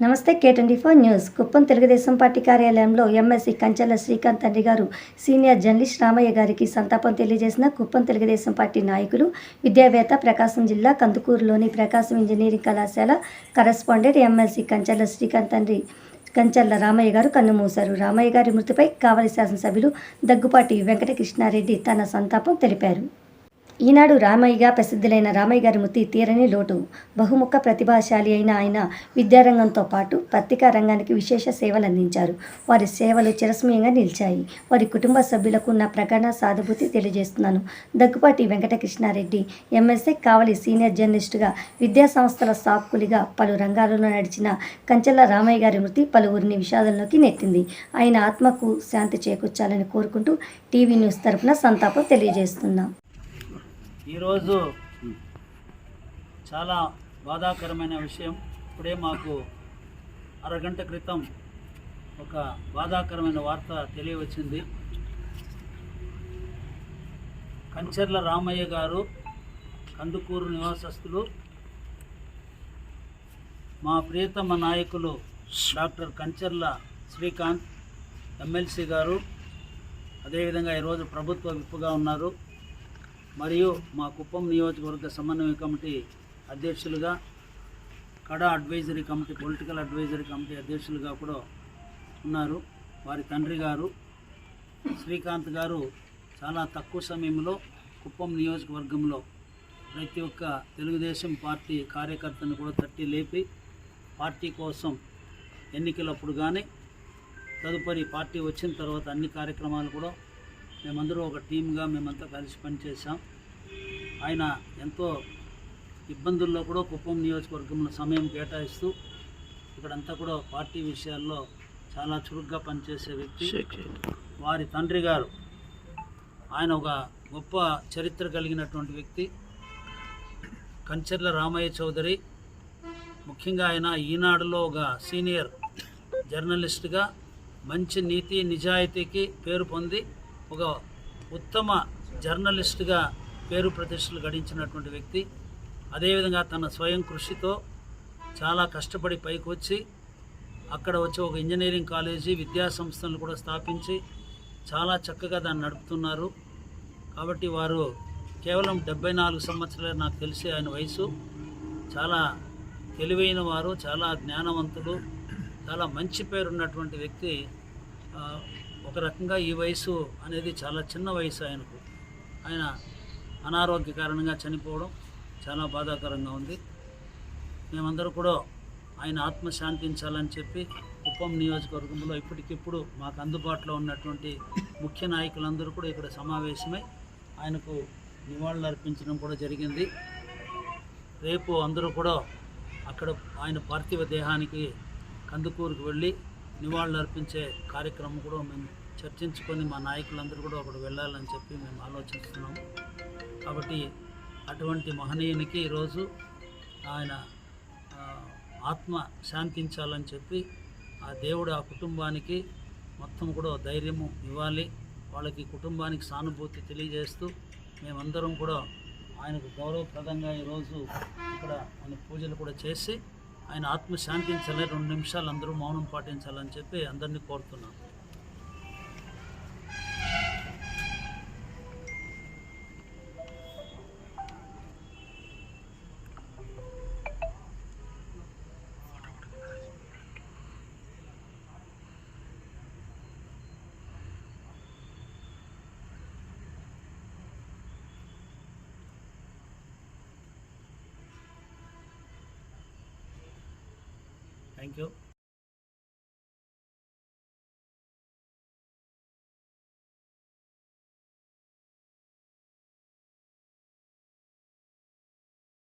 నమస్తే K24 news. Kuppam Telugu Desam party కార్యాలయంలో MLC కంచెల Srikanth తండ్రి గారు సీనియర్ జర్నలిస్ట్ రామయ్య గారికి సంతాపం తెలియజేసిన కుప్పం తెలుగుదేశం పార్టీ నాయకులు, విద్యావేత్త, ప్రకాశం జిల్లా కందుకూరులోని ప్రకాశం ఇంజనీరింగ్ కళాశాల కరెస్పాండెంట్ ఎమ్మెల్సీ కంచెల శ్రీకాంత్ తండ్రి కంచెల రామయ్య గారు కన్నుమూశారు. రామయ్య గారి మృతిపై కావలి శాసనసభ్యులు దగ్గుపాటి వెంకటకృష్ణారెడ్డి తన సంతాపం తెలిపారు. ఈనాడు రామయ్యగా ప్రసిద్ధులైన రామయ్య గారి మృతి తీరని లోటు. బహుముఖ ప్రతిభాశాలి అయిన ఆయన విద్యారంగంతో పాటు పత్రికా రంగానికి విశేష సేవలు అందించారు. వారి సేవలు చిరస్మయంగా నిలిచాయి. వారి కుటుంబ సభ్యులకు నా ప్రగాఢ సానుభూతి తెలియజేస్తున్నాను. దగ్గుపాటి వెంకటకృష్ణారెడ్డి ఎమ్మెల్సీ, కావలి సీనియర్ జర్నలిస్టుగా, విద్యా సంస్థల స్థాపకులుగా పలు రంగాలలో నడిచిన కంచెల రామయ్య గారి మృతి పలువురిని విషాదంలోకి నెట్టింది. ఆయన ఆత్మకు శాంతి చేకూర్చాలని కోరుకుంటూ టీవీ న్యూస్ తరపున సంతాపం తెలియజేస్తున్నాం. ఈరోజు చాలా బాధాకరమైన విషయం. ఇప్పుడే మాకు అరగంట క్రితం ఒక బాధాకరమైన వార్త తెలియవచ్చింది. కంచెర్ల రామయ్య గారు కందుకూరు నివాసస్తులు, మా ప్రియతమ నాయకులు డాక్టర్ కంచెర్ల శ్రీకాంత్ ఎమ్మెల్సీ గారు, అదేవిధంగా ఈరోజు ప్రభుత్వ విప్పుగా ఉన్నారు. మరియు మా కుప్పం నియోజకవర్గ సమన్వయ కమిటీ అధ్యక్షులుగా, కడా advisory committee, political advisory committee అధ్యక్షులుగా కూడా ఉన్నారు. వారి తండ్రి గారు శ్రీకాంత్ గారు చాలా తక్కువ సమయంలో కుప్పం నియోజకవర్గంలో ప్రతి ఒక్క తెలుగుదేశం పార్టీ కార్యకర్తను కూడా తట్టి లేపి పార్టీ కోసం ఎన్నికలప్పుడు కానీ, తదుపరి పార్టీ వచ్చిన తర్వాత అన్ని కార్యక్రమాలు కూడా మేమందరూ ఒక టీమ్గా మేమంతా కలిసి పనిచేసాం. ఆయన ఎంతో ఇబ్బందుల్లో కూడా కుప్పం నియోజకవర్గంలో సమయం కేటాయిస్తూ ఇక్కడంతా కూడా పార్టీ విషయాల్లో చాలా చురుగ్గా పనిచేసే వ్యక్తి. వారి తండ్రి గారు ఆయన ఒక గొప్ప చరిత్ర కలిగినటువంటి వ్యక్తి, కంచెర్ల రామయ్య చౌదరి. ముఖ్యంగా ఆయన ఈనాడులో ఒక సీనియర్ జర్నలిస్ట్గా మంచి నీతి నిజాయితీకి పేరు పొంది ఒక ఉత్తమ జర్నలిస్ట్గా పేరు ప్రతిష్టలు గడించినటువంటి వ్యక్తి. అదేవిధంగా తన స్వయం కృషితో చాలా కష్టపడి పైకి వచ్చి అక్కడ వచ్చి ఒక ఇంజనీరింగ్ కాలేజీ, విద్యా సంస్థలను కూడా స్థాపించి చాలా చక్కగా దాన్ని నడుపుతున్నారు. కాబట్టి వారు కేవలం 74 సంవత్సరాలు నాకు తెలిసి ఆయన వయసు. చాలా తెలివైన వారు, చాలా జ్ఞానవంతుడు, చాలా మంచి పేరున్నటువంటి వ్యక్తి. ఒక రకంగా ఈ వయసు అనేది చాలా చిన్న వయసు ఆయనకు. ఆయన అనారోగ్య కారణంగా చనిపోవడం చాలా బాధాకరంగా ఉంది. మేమందరూ కూడా ఆయన ఆత్మ శాంతించాలని చెప్పి కుప్పం నియోజకవర్గంలో ఇప్పటికిప్పుడు మాకు అందుబాటులో ఉన్నటువంటి ముఖ్య నాయకులందరూ కూడా ఇక్కడ సమావేశమై ఆయనకు నివాళులు అర్పించడం కూడా జరిగింది. రేపు అందరూ కూడా అక్కడ ఆయన పార్థివ దేహానికి కందుకూరుకు వెళ్ళి నివాళులు అర్పించే కార్యక్రమం కూడా మేము చర్చించుకొని మా నాయకులందరూ కూడా అక్కడ వెళ్ళాలని చెప్పి మేము ఆలోచిస్తున్నాము. కాబట్టి అటువంటి మహనీయునికి ఈరోజు ఆయన ఆత్మ శాంతించాలని చెప్పి ఆ దేవుడు ఆ కుటుంబానికి మొత్తం కూడా ధైర్యము ఇవ్వాలి. వాళ్ళకి కుటుంబానికి సానుభూతి తెలియజేస్తూ మేమందరం కూడా ఆయనకు గౌరవప్రదంగా ఈరోజు ఇక్కడ ఆయన పూజలు కూడా చేసి ఆయన ఆత్మ శాంతించాలని 2 నిమిషాలు అందరూ మౌనం పాటించాలని చెప్పి అందరినీ కోరుతున్నాను. Thank you.